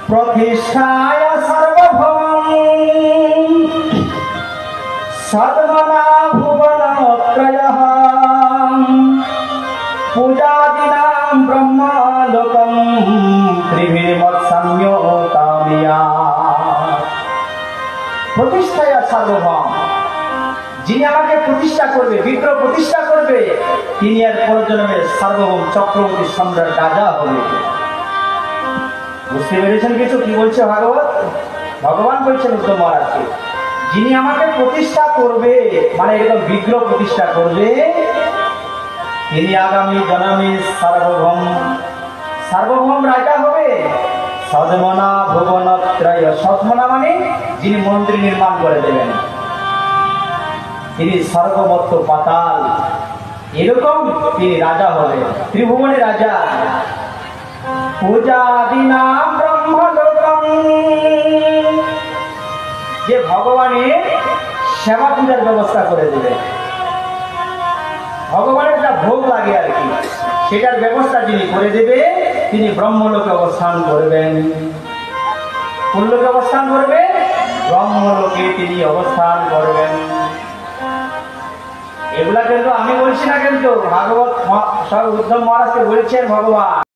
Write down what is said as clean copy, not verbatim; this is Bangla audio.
प्रतिष्ठाय सर्वभौम सद्मना भुवनत्रयः पूजादिनां ब्रह्मलोकं त्रिभिर्मत्संयोतामिया। प्रतिष्ठाय सर्वभौम, যিনি আমাকে প্রতিষ্ঠা করবে, বিগ্রহ প্রতিষ্ঠা করবে, তিনি আর পরজন্মে সার্বভৌম চক্রবর্তী সম্রাট রাজা হবে। বুঝতে পেরেছেন কিছু কি বলছে ভাগবত? ভগবান বলছেন উদ্ধব মহারাজকে, যিনি আমাকে প্রতিষ্ঠা করবে মানে এরকম বিগ্রহ প্রতিষ্ঠা করবে, তিনি আগামী জন্মে সার্বভৌম সার্বভৌম রাজা হবে। সদ্মনা ভুবনত্রয়, সদ্মনা মানে যিনি মন্দির নির্মাণ করে দেবেন, তিনি সর্বমত্ত পাতাল এরকম তিনি রাজা হবে, ত্রিভুবনের রাজা। পূজাদিনা ব্রহ্মলোকম, যে ভগবানের সেবা পূজার ব্যবস্থা করে দেবে, ভগবানের যা ভোগ লাগে আর কি সেটার ব্যবস্থা যিনি করে দেবে, তিনি ব্রহ্মলোকে অবস্থান করবেন। কোন লোকে অবস্থান করবে? ব্রহ্মলোকে তিনি অবস্থান করবেন। এগুলা কিন্তু আমি বলছি না, কিন্তু ভাগবত সব উদ্ধব মহারাজকে বলছেন ভগবান।